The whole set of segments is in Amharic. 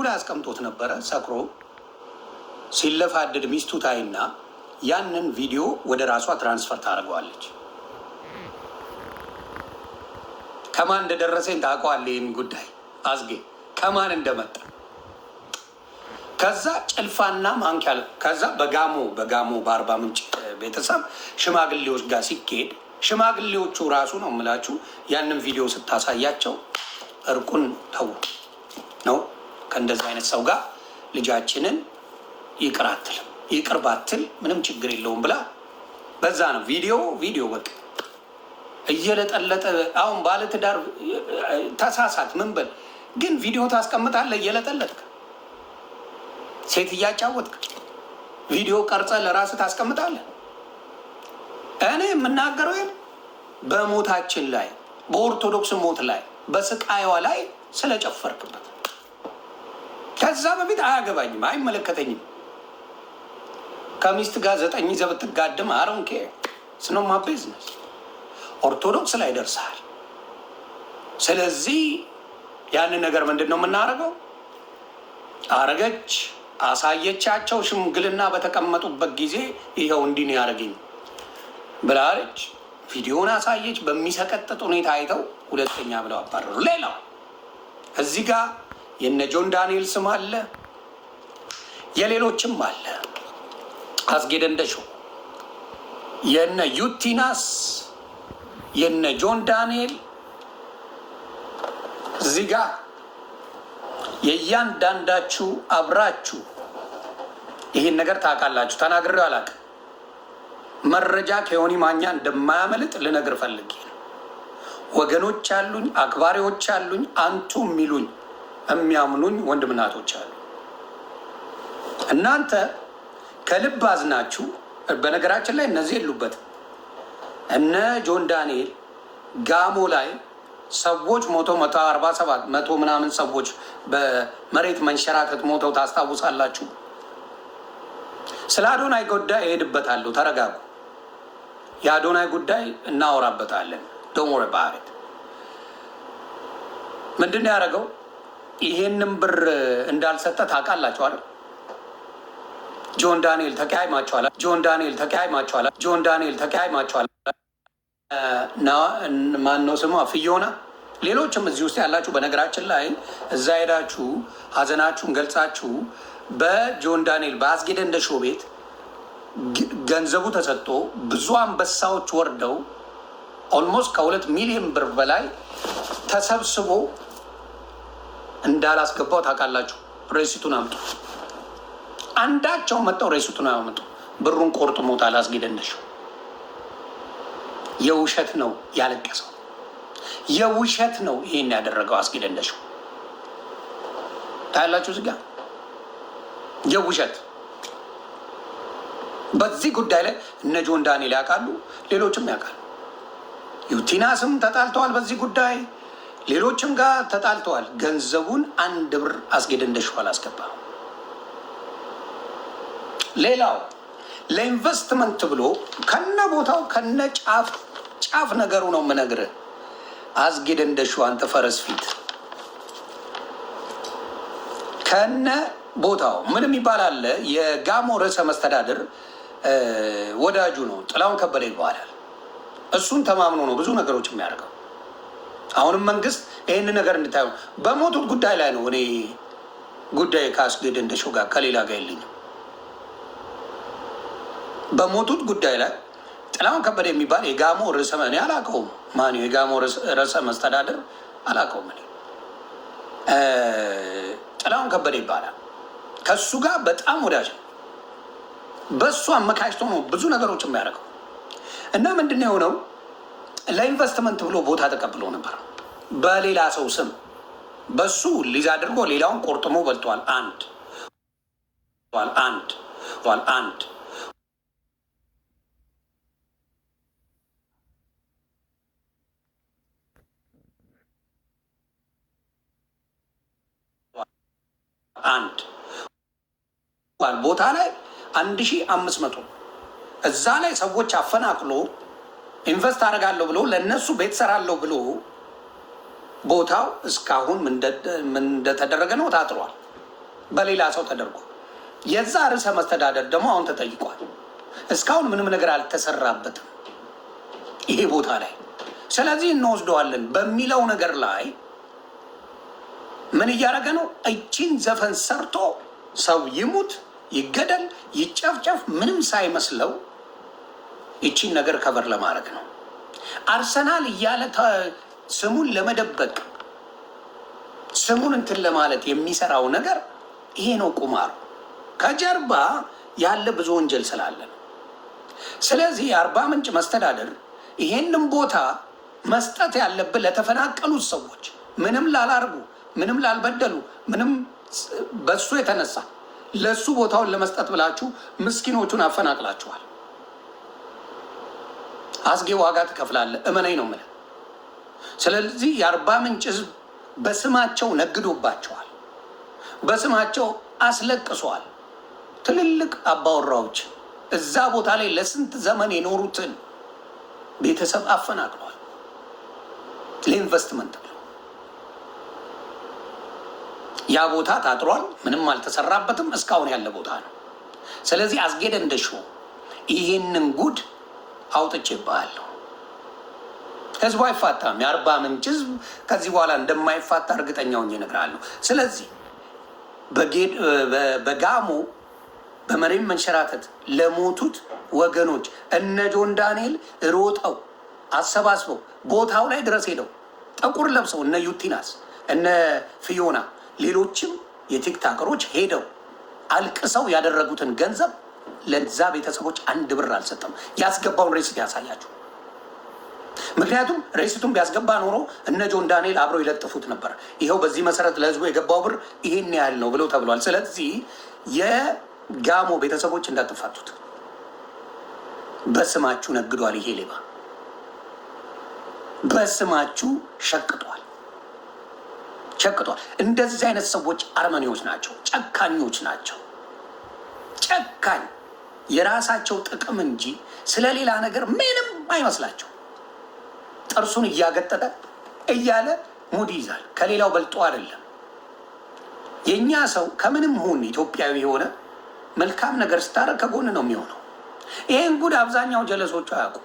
ላይ አስቀምጦት ነበረ። ሰክሮ ሲለፋድድ ሚስቱ ታይና ያንን ቪዲዮ ወደ ራሷ ትራንስፈር ታደርገዋለች። ከማን እንደደረሰኝ ታውቀዋለህ? ይህን ጉዳይ አዝጌ ከማን እንደመጣ ከዛ ጭልፋና ማንኪያ ከዛ በጋሞ በአርባ ምንጭ ቤተሰብ ሽማግሌዎች ጋር ሲካሄድ ሽማግሌዎቹ ራሱ ነው የምላችሁ ያንን ቪዲዮ ስታሳያቸው እርቁን ተው ነው ከእንደዚህ አይነት ሰው ጋር ልጃችንን ይቅር አትልም፣ ይቅር ባትል ምንም ችግር የለውም ብላ በዛ ነው ቪዲዮ በቃ እየለጠለጠ አሁን ባለትዳር ተሳሳት ምን በል ግን ቪዲዮ ታስቀምጣለህ እየለጠለጥክ ሴት እያጫወትክ ቪዲዮ ቀርጸ ለራስህ ታስቀምጣለህ። እኔ የምናገረው ይሄን በሞታችን ላይ በኦርቶዶክስ ሞት ላይ በስቃይዋ ላይ ስለጨፈርክበት ከዛ በፊት አያገባኝም፣ አይመለከተኝም። ከሚስት ጋር 9 ይዘህ ብትጋድም አሮንኬ ስኖማ ቢዝነስ ኦርቶዶክስ ላይ ደርሰሃል። ስለዚህ ያንን ነገር ምንድን ነው የምናደርገው? አረገች አሳየቻቸው። ሽምግልና በተቀመጡበት ጊዜ ይኸው እንዲህ ነው ያደረገኝ ብላለች። ቪዲዮን አሳየች። በሚሰቀጥጥ ሁኔታ አይተው ሁለተኛ ብለው አባረሩ። ሌላው እዚህ ጋር የነ ጆን ዳንኤል ስም አለ፣ የሌሎችም አለ። አስጌ ደንደሾ፣ የነ ዩቲናስ፣ የነ ጆን ዳንኤል እዚህ ጋር የእያንዳንዳችሁ አብራችሁ ይህን ነገር ታውቃላችሁ። ተናግሬው አላውቅም። መረጃ ከዮኒ ማኛ እንደማያመልጥ ልነግር ፈልጌ ነው። ወገኖች አሉኝ፣ አክባሪዎች አሉኝ፣ አንቱ የሚሉኝ የሚያምኑኝ ወንድምናቶች አሉ። እናንተ ከልብ አዝናችሁ በነገራችን ላይ እነዚህ የሉበትም። እነ ጆን ዳንኤል ጋሞ ላይ ሰዎች ሞተው 147 መቶ ምናምን ሰዎች በመሬት መንሸራተት ሞተው ታስታውሳላችሁ። ስለ አዶናይ ጉዳይ እሄድበታለሁ፣ ተረጋጉ። የአዶናይ ጉዳይ እናወራበታለን። ዶንት ወሪ አባውት ኢት። ምንድን ነው ያደረገው? ይሄንን ብር እንዳልሰጠ ታውቃላችሁ አይደል? ጆን ዳንኤል ተቀያይማችኋል። ማነው ስሟ? ፍዮና፣ ሌሎችም እዚህ ውስጥ ያላችሁ በነገራችን ላይ እዛ ሄዳችሁ ሀዘናችሁን ገልጻችሁ በጆን ዳንኤል በአስጌ ደንደሾ ቤት ገንዘቡ ተሰጥቶ ብዙ አንበሳዎች ወርደው ኦልሞስት ከ2 ሚሊዮን ብር በላይ ተሰብስቦ እንዳላስገባው ታውቃላችሁ። ሬሲቱን አምጡ። አንዳቸው መጥተው ሬሲቱን አመጡ። ብሩን ቆርጡ ሞታል አስጌ ደንደሾ። የውሸት ነው ያለቀሰው፣ የውሸት ነው ይሄን ያደረገው አስጌ ደንደሾ። ታያላችሁ እዚህ ጋር የውሸት። በዚህ ጉዳይ ላይ እነ ጆን ዳንኤል ያውቃሉ፣ ሌሎችም ያውቃሉ። ዩቲናስም ተጣልተዋል በዚህ ጉዳይ፣ ሌሎችም ጋር ተጣልተዋል። ገንዘቡን 1 ብር አስጌ ደንደሾ አላስገባም። ሌላው ለኢንቨስትመንት ብሎ ከነ ቦታው ከነ ጫፍ ነገሩ ነው የምነግርህ። አስጌ ደንደሾ አንተ ፈረስ ፊት ከነ ቦታው ምንም ይባላል። የጋሞ ርዕሰ መስተዳድር ወዳጁ ነው፣ ጥላሁን ከበደ ይባላል። እሱን ተማምኖ ነው ብዙ ነገሮች የሚያደርገው። አሁንም መንግስት ይህን ነገር እንድታዩ በሞቱት ጉዳይ ላይ ነው። እኔ ጉዳይ ከአስጌ ደንደሾ ጋር ከሌላ ጋር የለኝም። በሞቱት ጉዳይ ላይ ጥላሁን ከበደ የሚባል የጋሞ ርዕሰ እኔ አላውቀውም። ማነው የጋሞ ርዕሰ መስተዳድር አላውቀውም። እኔ ጥላሁን ከበደ ይባላል። ከሱ ጋር በጣም ወዳጅ ነው። በሱ አመካሽቶ ነው ብዙ ነገሮች የሚያደርገው። እና ምንድን ነው የሆነው? ለኢንቨስትመንት ብሎ ቦታ ተቀብሎ ነበር በሌላ ሰው ስም። በሱ ሊዝ አድርጎ ሌላውን ቆርጥሞ በልቷል። አንድ ቦታ ላይ 1500 እዛ ላይ ሰዎች አፈናቅሎ ኢንቨስት አደርጋለሁ ብሎ ለእነሱ ቤት ሰራለሁ ብሎ ቦታው እስካሁን ምን እንደተደረገ ነው ታጥሯል። በሌላ ሰው ተደርጎ የዛ ርዕሰ መስተዳደር ደግሞ አሁን ተጠይቋል። እስካሁን ምንም ነገር አልተሰራበትም ይሄ ቦታ ላይ። ስለዚህ እንወስደዋለን በሚለው ነገር ላይ ምን እያደረገ ነው? እቺን ዘፈን ሰርቶ ሰው ይሙት፣ ይገደል፣ ይጨፍጨፍ ምንም ሳይመስለው እቺን ነገር ከበር ለማድረግ ነው። አርሰናል እያለ ስሙን ለመደበቅ ስሙን እንትን ለማለት የሚሰራው ነገር ይሄ ነው ቁማሩ። ከጀርባ ያለ ብዙ ወንጀል ስላለ ነው። ስለዚህ የአርባ ምንጭ መስተዳደር ይሄንን ቦታ መስጠት ያለብን ለተፈናቀሉት ሰዎች፣ ምንም ላላርጉ፣ ምንም ላልበደሉ፣ ምንም በሱ የተነሳ ለሱ ቦታውን ለመስጠት ብላችሁ ምስኪኖቹን አፈናቅላችኋል። አስጌ ዋጋ ትከፍላለህ፣ እመነኝ ነው የምልህ። ስለዚህ የአርባ ምንጭ ህዝብ በስማቸው ነግዶባቸዋል፣ በስማቸው አስለቅሷል። ትልልቅ አባወራዎች እዛ ቦታ ላይ ለስንት ዘመን የኖሩትን ቤተሰብ አፈናቅሏል ለኢንቨስትመንት ብለው። ያ ቦታ ታጥሯል፣ ምንም አልተሰራበትም፣ እስካሁን ያለ ቦታ ነው። ስለዚህ አስጌ ደንደሾ ይህንን ጉድ አውጥቼብሃለሁ። ህዝቡ አይፋታም። የአርባ ምንጭ ህዝብ ከዚህ በኋላ እንደማይፋታ እርግጠኛ ሆኜ እነግርሃለሁ። ስለዚህ በጋሞ በመሬት መንሸራተት ለሞቱት ወገኖች እነ ጆን ዳንኤል ሮጠው አሰባስበው ቦታው ላይ ድረስ ሄደው ጥቁር ለብሰው እነ ዩቲናስ እነ ፊዮና ሌሎችም የቲክታከሮች ሄደው አልቅሰው ያደረጉትን ገንዘብ ለዛ ቤተሰቦች አንድ ብር አልሰጠም። ያስገባውን ሬሲት ያሳያችሁ። ምክንያቱም ሬሲቱን ቢያስገባ ኖሮ እነ ጆን ዳንኤል አብረው ይለጥፉት ነበር። ይኸው በዚህ መሰረት ለህዝቡ የገባው ብር ይሄን ያህል ነው ብለው ተብሏል። ስለዚህ የጋሞ ቤተሰቦች እንዳትፋቱት። በስማችሁ ነግዷል። ይሄ ሌባ በስማችሁ ሸቅጧል። እንደዚህ አይነት ሰዎች አርመኔዎች ናቸው፣ ጨካኞች ናቸው። ጨካኝ የራሳቸው ጥቅም እንጂ ስለሌላ ነገር ምንም አይመስላቸው። ጥርሱን እያገጠጠ እያለ ሙድ ይዛል። ከሌላው በልጦ አይደለም። የእኛ ሰው ከምንም ሁን ኢትዮጵያዊ የሆነ መልካም ነገር ስታረግ ከጎን ነው የሚሆነው። ይሄን ጉድ አብዛኛው ጀለሶቹ አያውቁ።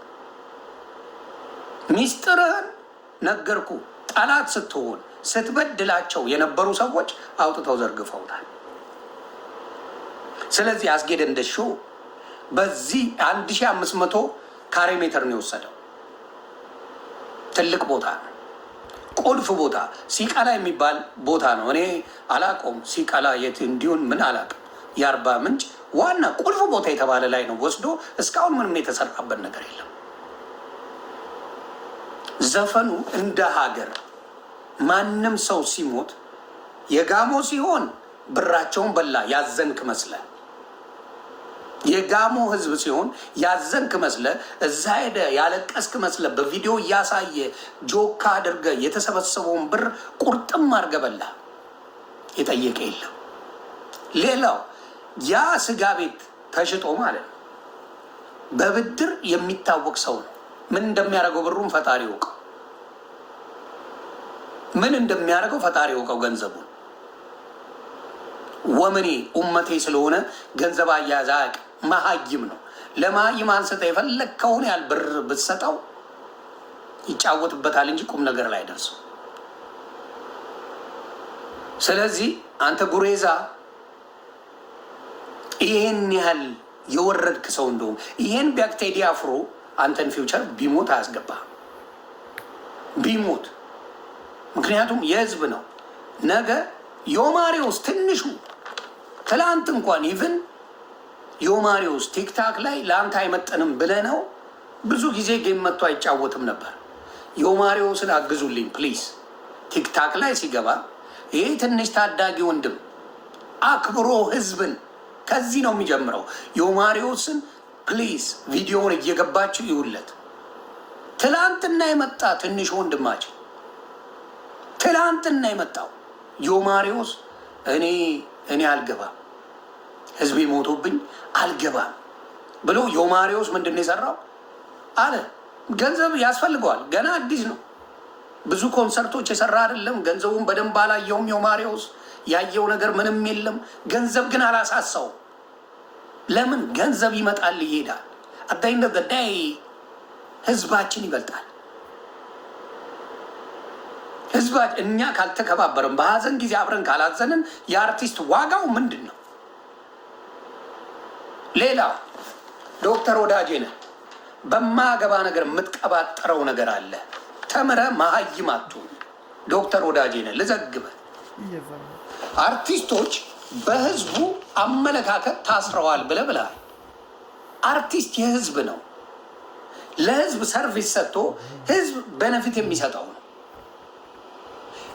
ሚስጥርህን ነገርኩ። ጠላት ስትሆን ስትበድላቸው የነበሩ ሰዎች አውጥተው ዘርግፈውታል። ስለዚህ አስጌ ደንደሾ በዚህ 1500 ካሬ ሜትር ነው የወሰደው። ትልቅ ቦታ ነው፣ ቁልፍ ቦታ። ሲቀላ የሚባል ቦታ ነው። እኔ አላውቀውም ሲቀላ የት እንዲሁን ምን አላውቅም። የአርባ ምንጭ ዋና ቁልፍ ቦታ የተባለ ላይ ነው ወስዶ እስካሁን ምንም የተሰራበት ነገር የለም። ዘፈኑ እንደ ሀገር ማንም ሰው ሲሞት የጋሞ ሲሆን ብራቸውን በላ ያዘንክ መስለ፣ የጋሞ ህዝብ ሲሆን ያዘንክ መስለ፣ እዛ ሄደ ያለቀስክ መስለ፣ በቪዲዮ እያሳየ ጆካ አድርገ የተሰበሰበውን ብር ቁርጥም አድርገ በላ። የጠየቀ የለም። ሌላው ያ ስጋ ቤት ተሽጦ ማለት ነው በብድር የሚታወቅ ሰው ነው። ምን እንደሚያደርገው ብሩን ፈጣሪ ይወቀው። ምን እንደሚያደርገው ፈጣሪ ይወቀው። ገንዘቡን ወመኔ ኡመቴ ስለሆነ ገንዘብ አያያዝ አያውቅም። መሀይም ነው። ለመሀይም አንስተ የፈለግከውን ያህል ብር ብትሰጠው ይጫወትበታል እንጂ ቁም ነገር ላይ ደርሰው። ስለዚህ አንተ ጉሬዛ ይሄን ያህል የወረድክ ሰው እንደውም ይሄን ቢያቅ ቴዲ አፍሮ አንተን ፊውቸር ቢሞት አያስገባህም። ቢሞት ምክንያቱም የህዝብ ነው። ነገ ዮማሪዎስ ትንሹ ትላንት እንኳን ኢቭን ዮማሪዎስ ቲክታክ ላይ ለአንተ አይመጠንም ብለህ ነው ብዙ ጊዜ ጌም መጥቶ አይጫወትም ነበር። ዮማሪዎስን አግዙልኝ ፕሊዝ። ቲክታክ ላይ ሲገባ ይሄ ትንሽ ታዳጊ ወንድም አክብሮ ህዝብን ከዚህ ነው የሚጀምረው። ዮማሪዎስን ፕሊዝ ቪዲዮውን እየገባችሁ ይውለት። ትላንትና የመጣ ትንሽ ወንድማችን ትላንትና የመጣው ዮማሪዎስ እኔ አልገባም፣ ህዝቤ ሞቶብኝ አልገባም ብሎ ዮማሪዎስ ምንድን ነው የሰራው አለ። ገንዘብ ያስፈልገዋል፣ ገና አዲስ ነው፣ ብዙ ኮንሰርቶች የሰራ አይደለም። ገንዘቡን በደንብ አላየውም ዮማሪዎስ። ያየው ነገር ምንም የለም። ገንዘብ ግን አላሳሳው። ለምን? ገንዘብ ይመጣል ይሄዳል። አዳይነ ገዳይ ህዝባችን ይበልጣል። ህዝባችን እኛ ካልተከባበርን፣ በሀዘን ጊዜ አብረን ካላዘንን የአርቲስት ዋጋው ምንድን ነው? ሌላው ዶክተር ወዳጄነህ በማገባ ነገር የምትቀባጠረው ነገር አለ። ተምረ መሀይም አትሁን። ዶክተር ወዳጄነህ ልዘግበ አርቲስቶች በህዝቡ አመለካከት ታስረዋል ብለህ ብለሃል። አርቲስት የህዝብ ነው። ለህዝብ ሰርቪስ ሰጥቶ ህዝብ በነፊት የሚሰጠው ነው።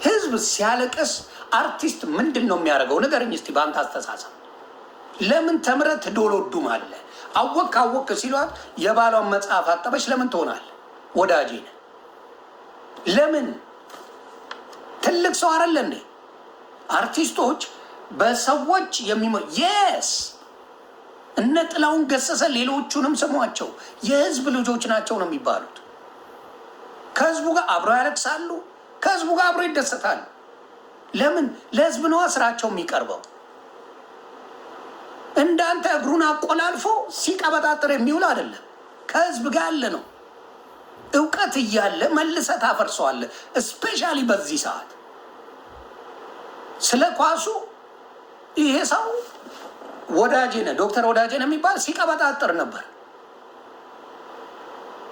ህዝብ ሲያለቅስ አርቲስት ምንድን ነው የሚያደርገው? ንገረኝ እስቲ በአንተ አስተሳሰብ። ለምን ተምረህ ትዶሎዱማለህ? አወቅ ሲሏት የባሏን መጽሐፍ አጠበች ለምን ትሆናለህ? ወዳጄነህ ለምን? ትልቅ ሰው አይደለ እንዴ? አርቲስቶች በሰዎች የስ እነ ጥላሁን ገሰሰ ሌሎቹንም ስሟቸው የህዝብ ልጆች ናቸው ነው የሚባሉት። ከህዝቡ ጋር አብረው ያለቅሳሉ፣ ከህዝቡ ጋር አብረው ይደሰታሉ። ለምን? ለህዝብ ነዋ ስራቸው የሚቀርበው። እንዳንተ እግሩን አቆላልፎ ሲቀበጣጥር የሚውል አይደለም። ከህዝብ ጋር ያለ ነው። እውቀት እያለ መልሰህ ታፈርሰዋለህ። እስፔሻሊ በዚህ ሰዓት ስለ ኳሱ ይሄ ሰው ወዳጄነህ ዶክተር ወዳጄነህ የሚባል ሲቀበጣጥር ነበር፣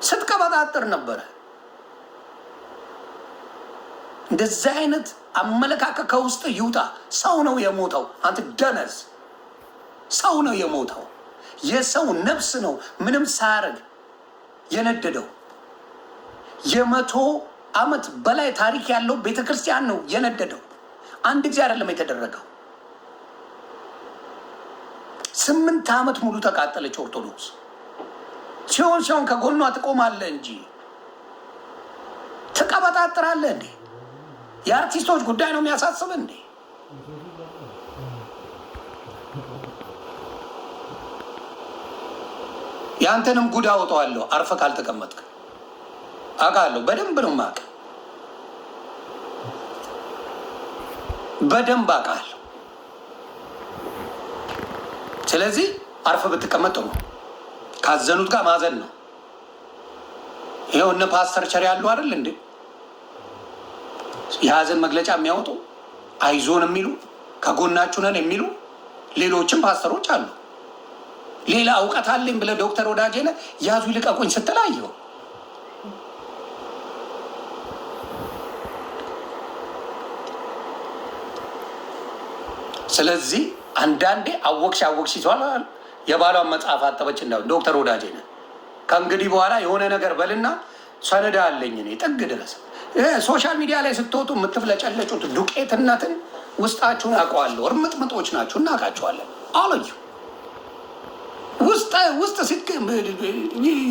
ስትቀበጣጥር ነበረ። እንደዚህ አይነት አመለካከት ከውስጥ ይውጣ። ሰው ነው የሞተው። አንተ ደነዝ፣ ሰው ነው የሞተው። የሰው ነፍስ ነው ምንም ሳያደርግ የነደደው። 100 ዓመት በላይ ታሪክ ያለው ቤተክርስቲያን ነው የነደደው። አንድ ጊዜ አይደለም የተደረገው። 8 ዓመት ሙሉ ተቃጠለች ኦርቶዶክስ። ሲሆን ከጎኗ ትቆማለህ እንጂ ትቀበጣጥራለህ እንዴ? የአርቲስቶች ጉዳይ ነው የሚያሳስብ እንዴ? ያንተንም ጉድ አውጣዋለሁ አርፈህ ካልተቀመጥክ። አውቃለሁ፣ በደንብ ነው የማውቅ፣ በደንብ አውቃለሁ። ስለዚህ አርፈህ ብትቀመጥ ጥሩ። ካዘኑት ጋር ማዘን ነው። ይኸው እነ ፓስተር ቸር ያሉ አይደል እንዴ የሀዘን መግለጫ የሚያወጡ አይዞን የሚሉ ከጎናችሁ ነን የሚሉ ሌሎችም ፓስተሮች አሉ። ሌላ እውቀት አለኝ ብለህ ዶክተር ወዳጄነህ ያዙ ይልቀቁኝ ስትላየው ስለዚህ አንዳንዴ አወቅሽ ይዟል። የባሏን መጽሐፍ አጠበች እንዳው ዶክተር ወዳጄነህ ከእንግዲህ በኋላ የሆነ ነገር በልና ሰነዳ አለኝ እኔ ጥግ ድረስ። ሶሻል ሚዲያ ላይ ስትወጡ የምትፍለጨለጩት ዱቄትነትን ውስጣችሁን አውቀዋለሁ። እርምጥምጦች ናችሁ፣ እናውቃችኋለን። አለዩ ውስጥ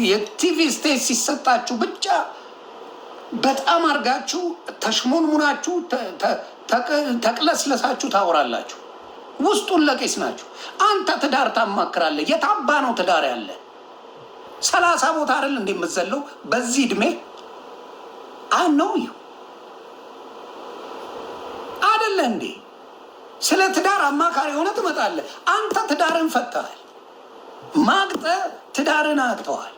የቲቪ ስቴጅ ሲሰጣችሁ ብቻ በጣም አድርጋችሁ ተሽሞንሙናችሁ ተቅለስለሳችሁ ታወራላችሁ። ውስጡን ለቄስ ናችሁ። አንተ ትዳር ታማክራለህ። የታባ ነው ትዳር ያለ 30 ቦታ አይደል እንደምትዘለው በዚህ እድሜ ነው አይደለ እንዴ? ስለ ትዳር አማካሪ ሆነ ትመጣለህ። አንተ ትዳርን ፈተሃል፣ ማግጠ ትዳርን አጥተዋል።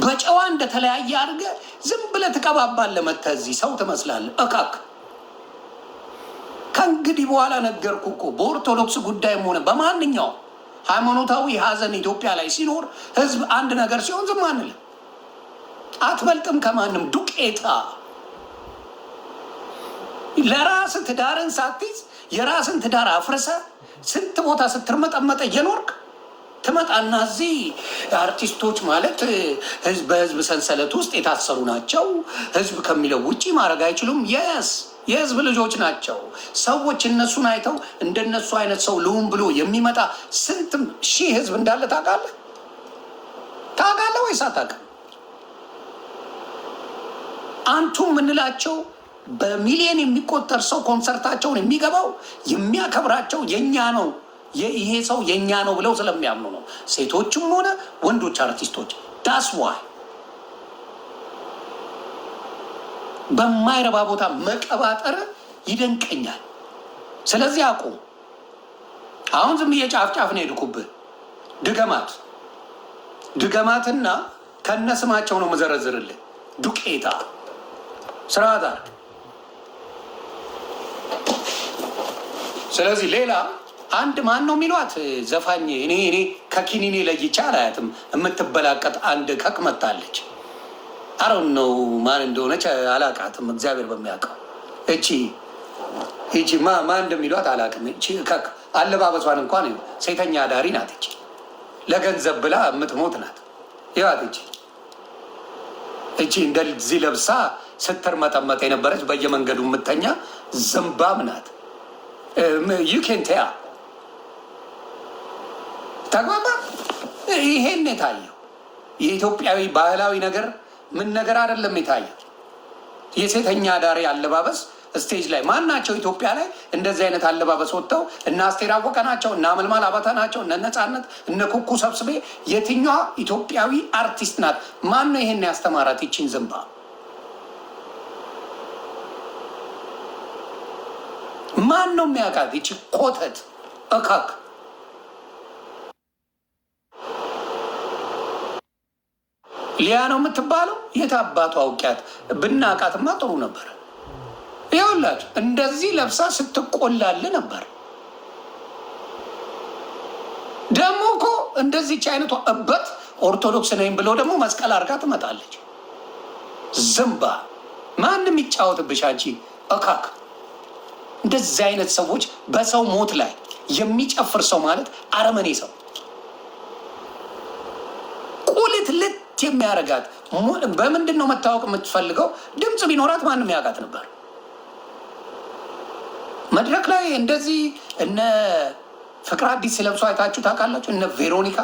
በጨዋ እንደተለያየ አድርገህ ዝም ብለህ ትቀባባለህ። መተህ እዚህ ሰው ትመስላለህ። እካክ ከእንግዲህ በኋላ ነገርኩህ እኮ በኦርቶዶክስ ጉዳይም ሆነ በማንኛውም ሃይማኖታዊ ሀዘን ኢትዮጵያ ላይ ሲኖር ህዝብ አንድ ነገር ሲሆን ዝም አንልም። አትበልጥም ከማንም ዱቄታ። ለራስ ትዳርን ሳትይዝ የራስን ትዳር አፍርሰ ስንት ቦታ ስትርመጠመጠ እየኖርክ ትመጣና እዚህ አርቲስቶች ማለት በህዝብ ሰንሰለት ውስጥ የታሰሩ ናቸው፣ ህዝብ ከሚለው ውጭ ማድረግ አይችሉም። የህዝብ ልጆች ናቸው። ሰዎች እነሱን አይተው እንደነሱ አይነት ሰው ልሁን ብሎ የሚመጣ ስንትም ሺህ ህዝብ እንዳለ ታውቃለህ? ታውቃለህ ወይስ አታውቅም? አንቱ የምንላቸው በሚሊዮን የሚቆጠር ሰው ኮንሰርታቸውን የሚገባው የሚያከብራቸው የኛ ነው፣ ይሄ ሰው የኛ ነው ብለው ስለሚያምኑ ነው። ሴቶችም ሆነ ወንዶች አርቲስቶች ዳስዋይ በማይረባ ቦታ መቀባጠር ይደንቀኛል። ስለዚህ አቁም። አሁን ዝም ብዬ ጫፍ ጫፍ ነው የሄድኩብህ። ድገማትና ከነስማቸው ነው መዘረዝርልህ። ዱቄታ ስርዓት አድርግ። ስለዚህ ሌላ አንድ ማን ነው የሚሏት ዘፋኝ እኔ ከኪኒኔ ለይቼ አላያትም። የምትበላቀጥ አንድ ከክ መጣለች። አረውን ነው ማን እንደሆነች አላቃትም። እግዚአብሔር በሚያውቀው እቺ ማን እንደሚሏት አላቅም። እቺ ከክ አለባበሷን እንኳን ሴተኛ አዳሪ ናት። እቺ ለገንዘብ ብላ የምትሞት ናት። ይዋት እቺ እንደዚህ ለብሳ ስትር መጠመጥ የነበረች በየመንገዱ የምተኛ ዝምባም ናት። ዩኬንቴያ ተግባባ። ይሄን የታየው የኢትዮጵያዊ ባህላዊ ነገር ምን ነገር አይደለም የታየው። የሴተኛ አዳሪ አለባበስ ስቴጅ ላይ ማን ናቸው? ኢትዮጵያ ላይ እንደዚህ አይነት አለባበስ ወጥተው እነ አስቴር አወቀ ናቸው፣ እነ አመልማል አባተ ናቸው፣ እነ ነፃነት፣ እነ ኩኩ ሰብስቤ። የትኛዋ ኢትዮጵያዊ አርቲስት ናት? ማን ነው ይሄን ያስተማራት? ይችን ዝንባ ማን ነው የሚያውቃት? ይቺ ኮተት እካክ ሊያ ነው የምትባለው። የት አባቱ አውቂያት? ብናቃትማ ጥሩ ነበር። ይኸውላችሁ እንደዚህ ለብሳ ስትቆላል ነበር። ደግሞ እኮ እንደዚች አይነቷ እበት ኦርቶዶክስ ነኝ ብሎ ደግሞ መስቀል አድርጋ ትመጣለች። ዝምባ ማንም ይጫወትብሽ አንቺ እካክ። እንደዚህ አይነት ሰዎች በሰው ሞት ላይ የሚጨፍር ሰው ማለት አረመኔ ሰው፣ ቁልት ልት የሚያረጋት በምንድን ነው መታወቅ የምትፈልገው? ድምፅ ቢኖራት ማንም ያውቃት ነበር። መድረክ ላይ እንደዚህ እነ ፍቅር አዲስ ሲለብሱ አይታችሁ ታውቃላችሁ? እነ ቬሮኒካ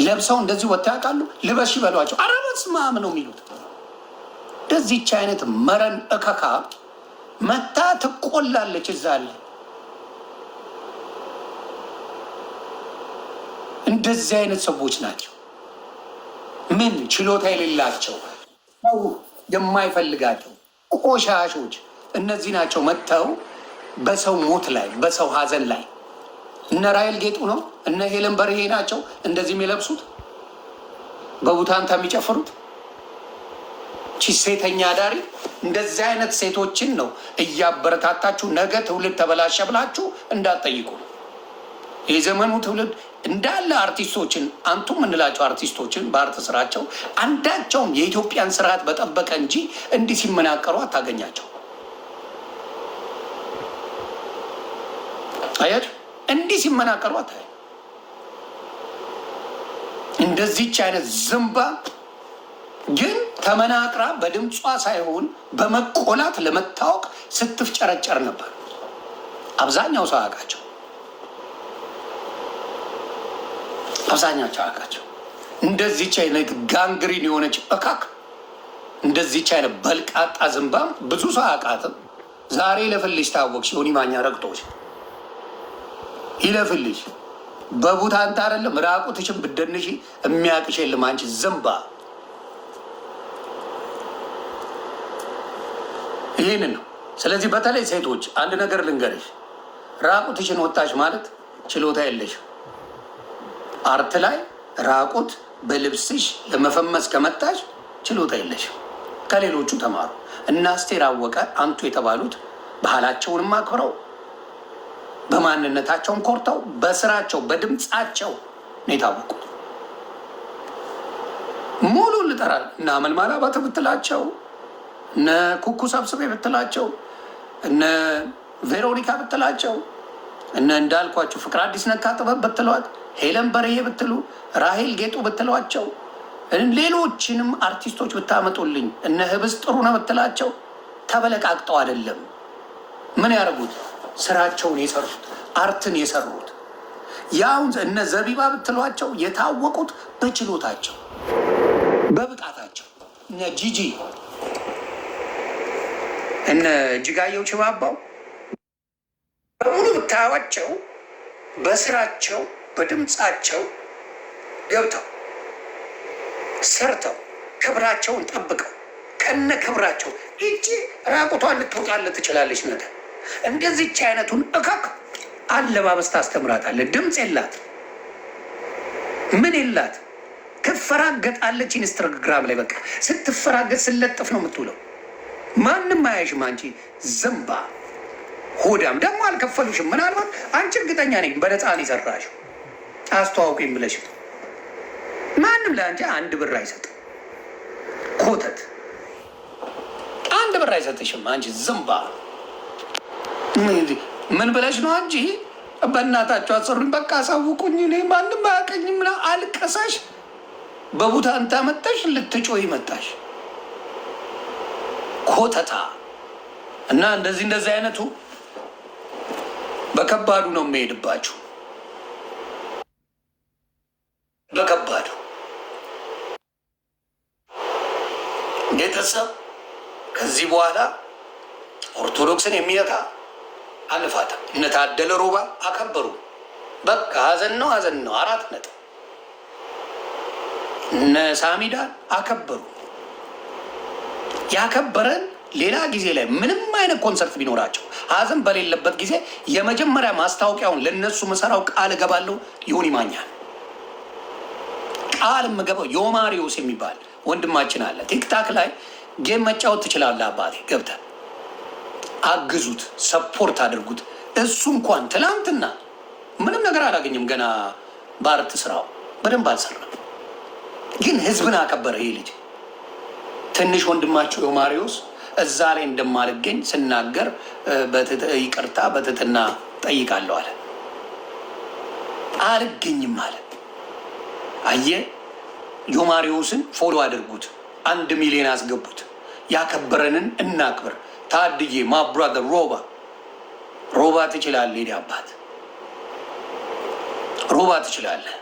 ለብሰው እንደዚህ ወጥተው ያውቃሉ? ልበሽ ይበሏቸው። ኧረ በስመ አብ ነው የሚሉት። እንደዚህች አይነት መረን እከካ መታ ትቆላለች። እዛ አለ እንደዚህ አይነት ሰዎች ናቸው። ምን ችሎታ የሌላቸው ሰው የማይፈልጋቸው ቆሻሾች እነዚህ ናቸው። መጥተው በሰው ሞት ላይ በሰው ሀዘን ላይ እነ ራሔል ጌጡ ነው እነ ሄለን በርሄ ናቸው እንደዚህ የሚለብሱት በቡታንታ የሚጨፍሩት። ሴተኛ አዳሪ እንደዚህ አይነት ሴቶችን ነው እያበረታታችሁ ነገ ትውልድ ተበላሸ ብላችሁ እንዳትጠይቁ። የዘመኑ ትውልድ እንዳለ አርቲስቶችን አንቱ የምንላቸው አርቲስቶችን በአርት ስራቸው አንዳቸውም የኢትዮጵያን ስርዓት በጠበቀ እንጂ እንዲህ ሲመናቀሩ አታገኛቸው። አያችሁ፣ እንዲህ ሲመናቀሩ አታገኝ። እንደዚች አይነት ዝምባ ግን ተመናቅራ በድምጿ ሳይሆን በመቆላት ለመታወቅ ስትፍጨረጨር ነበር። አብዛኛው ሰው አያውቃቸው። አብዛኛቸው አያውቃቸው። እንደዚች አይነት ጋንግሪን የሆነች እካክ፣ እንደዚች አይነት በልቃጣ ዝምባም ብዙ ሰው አያውቃትም። ዛሬ ይለፍልሽ ታወቅሽ። ዮኒ ማኛ ረግጦች ይለፍልሽ። በቡታንታ አይደለም ራቁትሽን ብደንሽ የሚያውቅሽ የለም። አንቺ ዝምባ ይህንን ነው። ስለዚህ በተለይ ሴቶች አንድ ነገር ልንገርሽ፣ ራቁትሽን ወጣሽ ማለት ችሎታ የለሽ። አርት ላይ ራቁት በልብስሽ ለመፈመስ ከመጣሽ ችሎታ የለሽ። ከሌሎቹ ተማሩ። እነ አስቴር አወቀ አንቱ የተባሉት ባህላቸውንም አክብረው በማንነታቸውን ኮርተው በስራቸው በድምፃቸው ነው የታወቁት። ሙሉ ልጠራል እነ አመልማል አባተ ብትላቸው፣ እነ ኩኩ ሰብስቤ ብትላቸው፣ እነ ቬሮኒካ ብትላቸው፣ እነ እንዳልኳቸው ፍቅር አዲስ ነካ ጥበብ ብትሏት፣ ሄለን በርሄ ብትሉ፣ ራሔል ጌጡ ብትሏቸው፣ ሌሎችንም አርቲስቶች ብታመጡልኝ እነ ህብስ ጥሩ ነው ብትላቸው ተበለቃቅጠው አይደለም ምን ያደርጉት ስራቸውን የሰሩት አርትን የሰሩት። ያው እነ ዘቢባ ብትሏቸው የታወቁት በችሎታቸው በብቃታቸው። እነ ጂጂ እነ እጅጋየሁ ችባባው በሙሉ ብታያቸው በስራቸው በድምፃቸው ገብተው ሰርተው ክብራቸውን ጠብቀው ከነ ክብራቸው እቺ ራቁቷን ልትወጣለት ትችላለች። ነገ እንደዚች አይነቱን እከክ አለባበስ ታስተምራታለህ። ድምፅ የላት ምን የላት ትፈራገጣለች። ኢንስትግራም ላይ በቃ ስትፈራገጥ ስለጥፍ ነው የምትውለው። ማንም አያሽም። አንቺ ዘንባ ሆዳም ደግሞ አልከፈሉሽም። ምናልባት አንቺ እርግጠኛ ነኝ በነፃ ነው የሰራሽው። አስተዋውቁኝ ብለሽ ማንም ለአንቺ 1 ብር አይሰጥም። ኮተት 1 ብር አይሰጥሽም። አንቺ ዘንባ ምን ብለሽ ነው አንቺ? በእናታቸው አሰሩኝ፣ በቃ አሳውቁኝ፣ እኔ ማንም አያውቀኝም ብላ አልቀሳሽ በቡታንታ መጣሽ፣ ልትጮይ መጣሽ። ኮተታ እና እንደዚህ አይነቱ በከባዱ ነው የሚሄድባችሁ፣ በከባዱ ቤተሰብ። ከዚህ በኋላ ኦርቶዶክስን የሚነካ አልፋታም። እነ ታደለ ሮባ አከበሩ። በቃ ሀዘን ነው 4 ነጥብ። እነ ሳሚዳን አከበሩ። ያከበረን ሌላ ጊዜ ላይ ምንም አይነት ኮንሰርት ቢኖራቸው ሀዘን በሌለበት ጊዜ የመጀመሪያ ማስታወቂያውን ለነሱ መሰራው ቃል እገባለሁ። ይሁን ይማኛል ቃል የምገባው ዮማሪዎስ የሚባል ወንድማችን አለ። ቲክታክ ላይ ጌም መጫወት ትችላለህ አባቴ፣ ገብተህ አግዙት፣ ሰፖርት አድርጉት። እሱ እንኳን ትናንትና ምንም ነገር አላገኝም። ገና በአርት ስራው በደንብ አልሰራም፣ ግን ህዝብን አከበረ። ይህ ልጅ ትንሽ ወንድማቸው ዮማሪዎስ እዛ ላይ እንደማልገኝ ስናገር ይቅርታ በትህትና ጠይቃለሁ አለ። አልገኝም አለ። አየህ፣ ዮማሪዎስን ፎሎ አድርጉት፣ 1 ሚሊዮን አስገቡት። ያከበረንን እናክብር። ታድዬ ማብራዘር ሮባ ትችላለህ። ሄዲ አባት ሮባ ትችላለህ።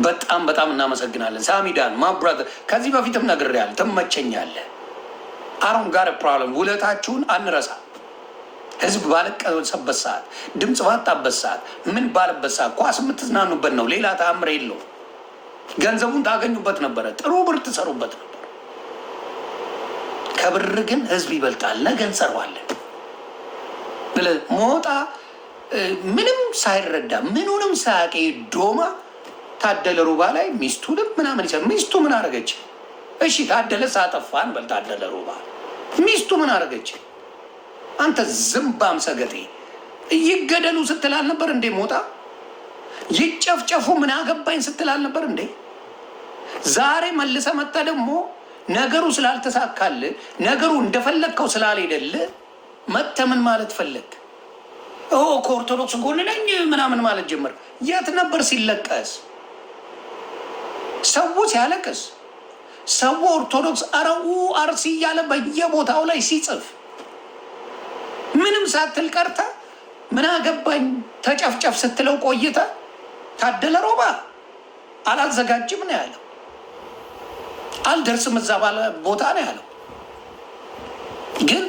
በጣም እናመሰግናለን። ሳሚዳን ማብራዘር ከዚህ በፊትም ነግሬሃለሁ፣ ትመቸኛለህ። አሁን ጋር ፕሮብለም ውለታችሁን አንረሳ። ህዝብ ባለቀሰበት ሰዓት፣ ድምፅ ባጣበት ሰዓት፣ ምን ባለበት ሰዓት ኳስ የምትዝናኑበት ነው። ሌላ ተአምር የለው። ገንዘቡን ታገኙበት ነበረ፣ ጥሩ ብር ትሰሩበት ነበር። ከብር ግን ህዝብ ይበልጣል። ነገ እንሰራዋለን ብለህ ሞጣ ምንም ሳይረዳ ምኑንም ሳያውቅ ዶማ ታደለ ሩባ ላይ ሚስቱንም ምናምን ይሰ ሚስቱ ምን አደረገች? እሺ ታደለ ሳጠፋን በል ታደለ ሩባ ሚስቱ ምን አደረገች? አንተ ዝምባም ሰገጤ ይገደሉ ስትል አልነበር እንዴ? ሞጣ ይጨፍጨፉ ምን አገባኝ ስትል አልነበር እንዴ? ዛሬ መልሰ መጣ ደግሞ ነገሩ ስላልተሳካል ነገሩ እንደፈለግከው ስላልሄደል መተ ምን ማለት ፈለግ? ከኦርቶዶክስ ጎን ነኝ ምናምን ማለት ጀመር። የት ነበር ሲለቀስ ሰው ሲያለቅስ ሰው ኦርቶዶክስ አረው አርሲ እያለ በየቦታው ላይ ሲጽፍ ምንም ሳትል ቀርታ ምን አገባኝ ተጨፍጨፍ ስትለው ቆይታ ታደለ ሮባ አላዘጋጅም ነው ያለው። አልደርስም እዛ ባለ ቦታ ነው ያለው። ግን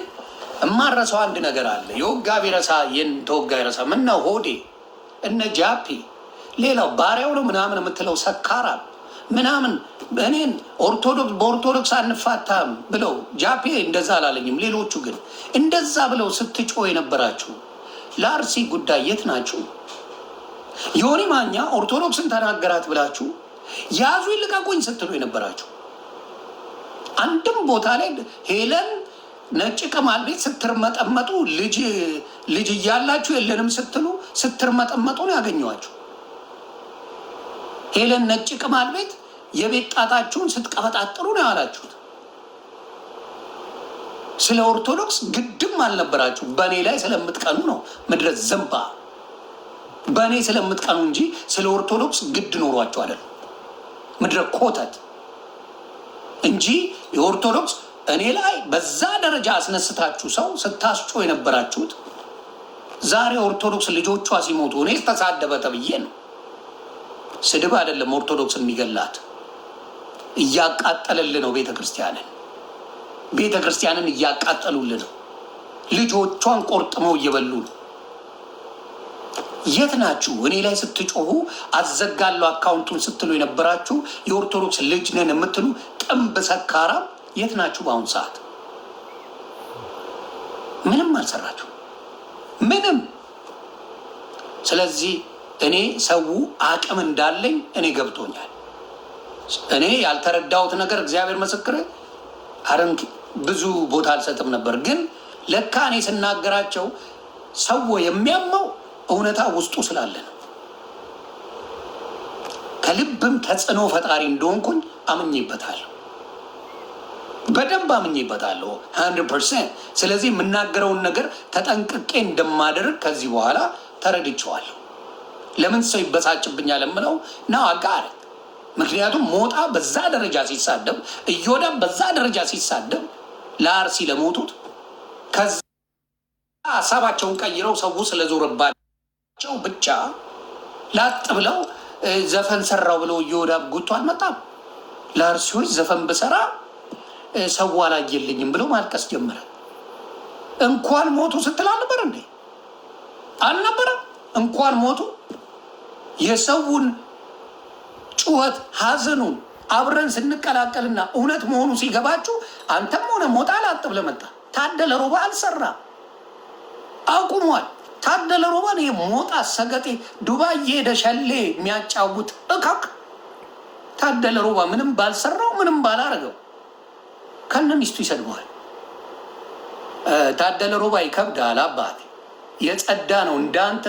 እማረሰው አንድ ነገር አለ። የወጋ ቢረሳ ተወጋ ይረሳ። ምነው ሆዴ እነ ጃፒ ሌላው ባሪያው ነው ምናምን የምትለው ሰካራ ምናምን እኔን በኦርቶዶክስ አንፋታም ብለው ጃፒ እንደዛ አላለኝም። ሌሎቹ ግን እንደዛ ብለው ስትጮ የነበራችሁ ለአርሲ ጉዳይ የት ናችሁ? ዮኒ ማኛ ኦርቶዶክስን ተናገራት ብላችሁ ያዙ ይልቀቁኝ ስትሉ የነበራችሁ አንድም ቦታ ላይ ሄለን ነጭ ቅማል ቤት ስትርመጠመጡ ልጅ እያላችሁ የለንም ስትሉ ስትርመጠመጡ ነው ያገኘኋችሁ። ሄለን ነጭ ቅማል ቤት የቤት ጣጣችሁን ስትቀበጣጥሩ ነው ያላችሁት። ስለ ኦርቶዶክስ ግድም አልነበራችሁ። በእኔ ላይ ስለምትቀኑ ነው ምድረ ዘንባ፣ በእኔ ስለምትቀኑ እንጂ ስለ ኦርቶዶክስ ግድ ኖሯችሁ አይደለም። ምድረ ኮተት እንጂ የኦርቶዶክስ እኔ ላይ በዛ ደረጃ አስነስታችሁ ሰው ስታስጮ የነበራችሁት ዛሬ ኦርቶዶክስ ልጆቿ ሲሞቱ እኔ ተሳደበ ተብዬ ነው። ስድብ አይደለም ኦርቶዶክስን የሚገላት። እያቃጠለል ነው ቤተ ክርስቲያንን እያቃጠሉልን ነው። ልጆቿን ቆርጥመው እየበሉ ነው። የት ናችሁ? እኔ ላይ ስትጮሁ አዘጋለሁ አካውንቱን ስትሉ የነበራችሁ የኦርቶዶክስ ልጅ ነን የምትሉ ጥንብ ሰካራ የት ናችሁ? በአሁኑ ሰዓት ምንም አልሰራችሁ፣ ምንም። ስለዚህ እኔ ሰው አቅም እንዳለኝ እኔ ገብቶኛል። እኔ ያልተረዳሁት ነገር እግዚአብሔር ምስክር አረንክ ብዙ ቦታ አልሰጥም ነበር፣ ግን ለካ እኔ ስናገራቸው ሰው የሚያመው እውነታ ውስጡ ስላለ ነው። ከልብም ተጽዕኖ ፈጣሪ እንደሆንኩኝ አምኜበታለሁ፣ በደንብ አምኜበታለሁ 100%። ስለዚህ የምናገረውን ነገር ተጠንቅቄ እንደማደርግ ከዚህ በኋላ ተረድቼዋለሁ። ለምን ሰው ይበሳጭብኛል የምለው ነው አጋር። ምክንያቱም ሞጣ በዛ ደረጃ ሲሳደብ፣ እዮዳብ በዛ ደረጃ ሲሳደብ ለአርሲ ለሞቱት ከዛ ሀሳባቸውን ቀይረው ሰው ስለዞረባቸው ብቻ ላጥ ብለው ዘፈን ሰራው ብለው እዮዳብ ጉቶ አልመጣም። ለአርሲዎች ዘፈን ብሰራ ሰው አላየልኝም ብለው ማልቀስ ጀመረ። እንኳን ሞቱ ስትል አልነበር እንዴ? አልነበረም? እንኳን ሞቱ የሰውን ጩኸት ሀዘኑን አብረን ስንቀላቀልና እውነት መሆኑ ሲገባችሁ አንተም ሆነ ሞጣ ላጥ ብለህ መጣ። ታደለ ሮባ አልሰራ አቁሟል። ታደለ ሮባን ይሄ ሞጣ ሰገጤ ዱባይ የሄደ ሸሌ የሚያጫውት እካክ ታደለ ሮባ ምንም ባልሰራው ምንም ባላረገው ከነ ሚስቱ ይሰድበዋል። ታደለ ሮባ ይከብዳል። አባት የጸዳ ነው እንዳንተ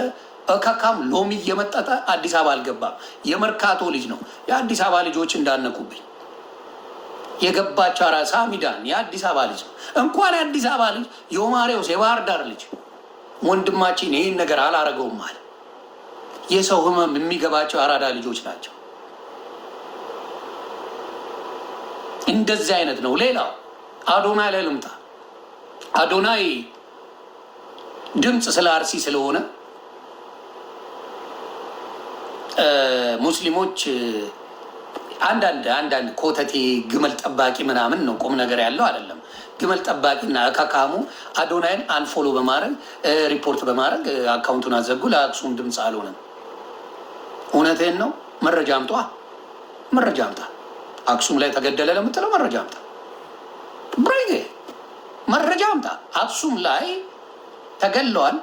እካካም ሎሚ እየመጠጠ አዲስ አበባ አልገባም። የመርካቶ ልጅ ነው። የአዲስ አበባ ልጆች እንዳነቁብኝ የገባቸው አራሳ ሚዳን የአዲስ አበባ ልጅ ነው። እንኳን የአዲስ አበባ ልጅ የማሪዎስ የባህር ዳር ልጅ ወንድማችን ይህን ነገር አላረገውም አለ። የሰው ህመም የሚገባቸው አራዳ ልጆች ናቸው። እንደዚህ አይነት ነው። ሌላው አዶናይ ላይ ልምጣ። አዶናይ ድምፅ ስለ አርሲ ስለሆነ ሙስሊሞች አንዳንድ ኮተቴ ግመል ጠባቂ ምናምን ነው፣ ቁም ነገር ያለው አይደለም። ግመል ጠባቂና እካካሙ አዶናይን አንፎሎ በማድረግ ሪፖርት በማድረግ አካውንቱን አዘጉ። ለአክሱም ድምፅ አልሆነም። እውነቴን ነው። መረጃ አምጧ፣ መረጃ አምጣ። አክሱም ላይ ተገደለ ለምትለው መረጃ አምጣ፣ ብሬጌ መረጃ አምጣ። አክሱም ላይ ተገለዋል፣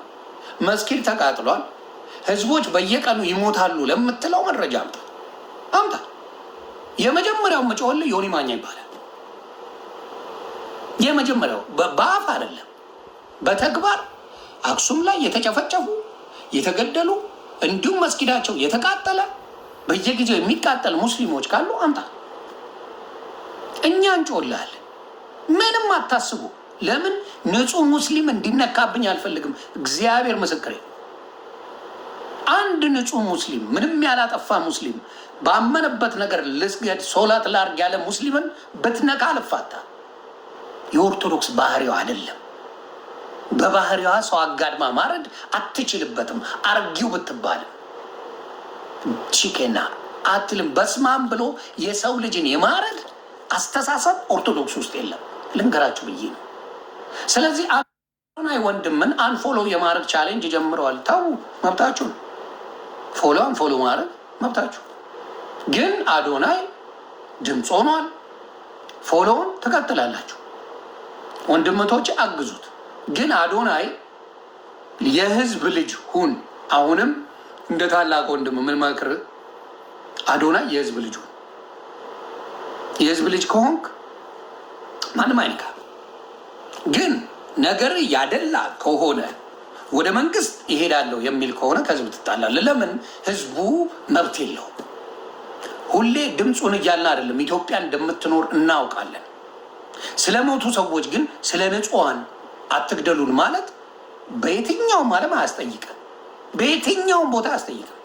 መስጊድ ተቃጥሏል፣ ህዝቦች በየቀኑ ይሞታሉ ለምትለው መረጃ አምጣ፣ አምጣ። የመጀመሪያው መጮል ዮኒ ማኛ ይባላል። የመጀመሪያው በአፍ አይደለም በተግባር አክሱም ላይ የተጨፈጨፉ የተገደሉ እንዲሁም መስጊዳቸው የተቃጠለ በየጊዜው የሚቃጠል ሙስሊሞች ካሉ አምጣ። እኛ እንጮላለን። ምንም አታስቡ። ለምን ንጹህ ሙስሊም እንዲነካብኝ አልፈልግም። እግዚአብሔር ምስክሬ። አንድ ንጹህ ሙስሊም ምንም ያላጠፋ ሙስሊም ባመነበት ነገር ልስገድ ሶላት ላርግ ያለ ሙስሊምን ብትነካ አልፋታ። የኦርቶዶክስ ባህሪዋ አይደለም። በባህሪዋ ሰው አጋድማ ማረድ አትችልበትም። አርጊው ብትባልም ቺኬና አትልም። በስማም ብሎ የሰው ልጅን የማረድ አስተሳሰብ ኦርቶዶክስ ውስጥ የለም። ልንገራችሁ ብዬ ነው። ስለዚህ አዶናይ ወንድምን አንፎሎ የማድረግ ቻሌንጅ ጀምረዋል። ታው መብታችሁ ነው። ፎሎ አንፎሎ ማድረግ መብታችሁ። ግን አዶናይ ድምፅ ሆኗል። ፎሎውን ትቀጥላላችሁ። ወንድምቶች አግዙት። ግን አዶናይ የህዝብ ልጅ ሁን። አሁንም እንደ ታላቅ ወንድም ምን መክር፣ አዶናይ የህዝብ ልጅ ሁን። የህዝብ ልጅ ከሆንክ ማንም አይንካ። ግን ነገር ያደላ ከሆነ ወደ መንግስት ይሄዳለሁ የሚል ከሆነ ከህዝብ ትጣላለህ። ለምን? ህዝቡ መብት የለውም። ሁሌ ድምፁን እያልን አይደለም። ኢትዮጵያ እንደምትኖር እናውቃለን። ስለ ሞቱ ሰዎች ግን ስለ ንጹሐን አትግደሉን ማለት በየትኛውም ዓለም አያስጠይቅም። በየትኛውም ቦታ አያስጠይቅም።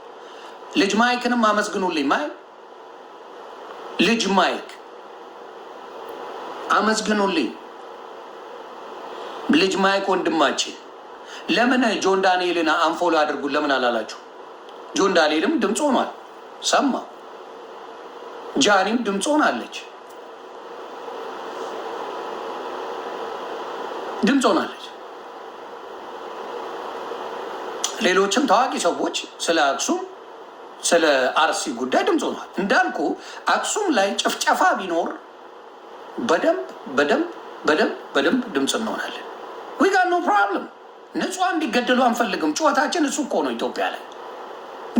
ልጅ ማይክንም አመስግኑልኝ። ልጅ ማይክ አመስግኑልኝ። ልጅ ማይክ ወንድማችን ለምን ጆን ዳንኤልን አንፎሎ አድርጉን ለምን አላላችሁ? ጆን ዳንኤልም ድምፅ ሆኗል፣ ሰማ። ጃኒም ድምፅ ሆናለች፣ ድምፅ ሆናለች። ሌሎችም ታዋቂ ሰዎች ስለ አክሱም ስለ አርሲ ጉዳይ ድምፅ ሆኗል። እንዳልኩ አክሱም ላይ ጭፍጨፋ ቢኖር በደንብ በደንብ ድምፅ እንሆናለን። ዊ ጋት ኖ ፕሮብለም። ንጹሐን እንዲገደሉ አንፈልግም። ጩኸታችን እሱ እኮ ነው። ኢትዮጵያ ላይ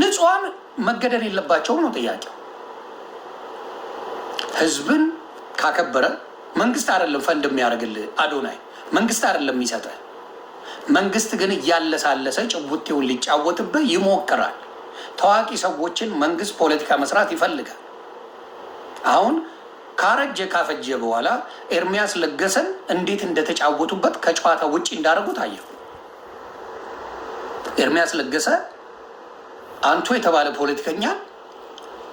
ንጹሐን መገደል የለባቸውም ነው ጥያቄው። ህዝብን ካከበረ መንግስት አይደለም ፈንድ የሚያደርግልህ አዶናይ፣ መንግስት አይደለም የሚሰጠህ። መንግስት ግን እያለሳለሰ ጭቡቴውን ሊጫወትብህ ይሞክራል። ታዋቂ ሰዎችን መንግስት ፖለቲካ መስራት ይፈልጋል። አሁን ካረጀ ካፈጀ በኋላ ኤርሚያስ ለገሰን እንዴት እንደተጫወቱበት ከጨዋታ ውጭ እንዳደረጉት አየሁ። ኤርሚያስ ለገሰ አንቱ የተባለ ፖለቲከኛ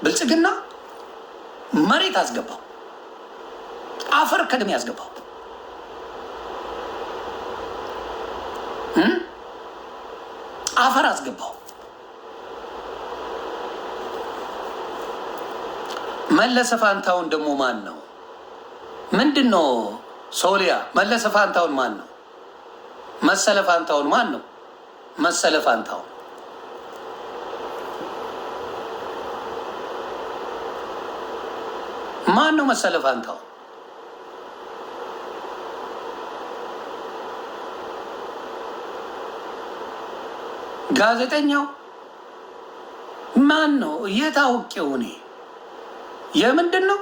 ብልጽግና መሬት አስገባው፣ አፈር ከደም ያስገባው። አፈር አስገባው። መለሰ ፋንታውን ደግሞ ማን ነው? ምንድን ነው? ሶሊያ መለሰ ፋንታውን ማን ነው? መሰለ ፋንታውን ማን ነው? መሰለ ፋንታውን ማን ነው? መሰለ ፋንታውን ጋዜጠኛው ማን ነው? የታውቂው እኔ የምንድን ነው?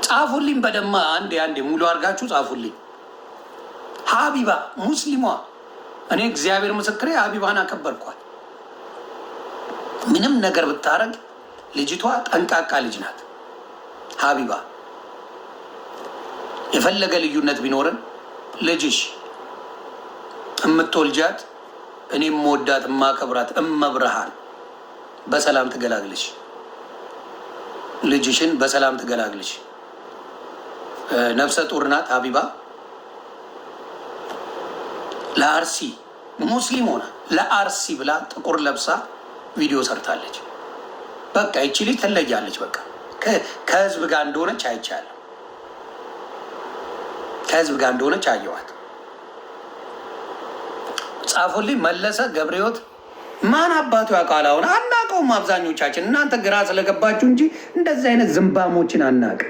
ጻፉልኝ በደማ አንዴ ሙሉ አድርጋችሁ ጻፉልኝ። ሀቢባ ሙስሊሟ፣ እኔ እግዚአብሔር ምስክሬ ሀቢባን አከበርኳት። ምንም ነገር ብታረግ ልጅቷ ጠንቃቃ ልጅ ናት። ሀቢባ የፈለገ ልዩነት ቢኖርን ልጅሽ እምትወልጃት እኔ የምወዳት የማከብራት እመብርሃን በሰላም ትገላግልሽ። ልጅሽን በሰላም ትገላግልሽ። ነፍሰ ጡር ናት ሀቢባ። ለአርሲ ሙስሊም ሆና ለአርሲ ብላ ጥቁር ለብሳ ቪዲዮ ሰርታለች። በቃ ይቺ ልጅ ትለያለች። በቃ ከህዝብ ጋር እንደሆነች አይቻለሁ። ከህዝብ ጋር እንደሆነች አየዋት። ጻፉልኝ። መለሰ ገብረሕይወት ማን አባቱ ያውቃል? አሁን አናውቀውም አብዛኞቻችን። እናንተ ግራ ስለገባችሁ እንጂ እንደዚህ አይነት ዝንባሞችን አናውቅ።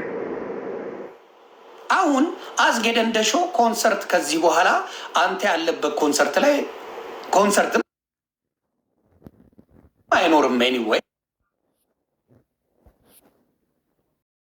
አሁን አዝጌደ እንደሾ ኮንሰርት ከዚህ በኋላ አንተ ያለበት ኮንሰርት ላይ ኮንሰርት አይኖርም ኤኒዌይ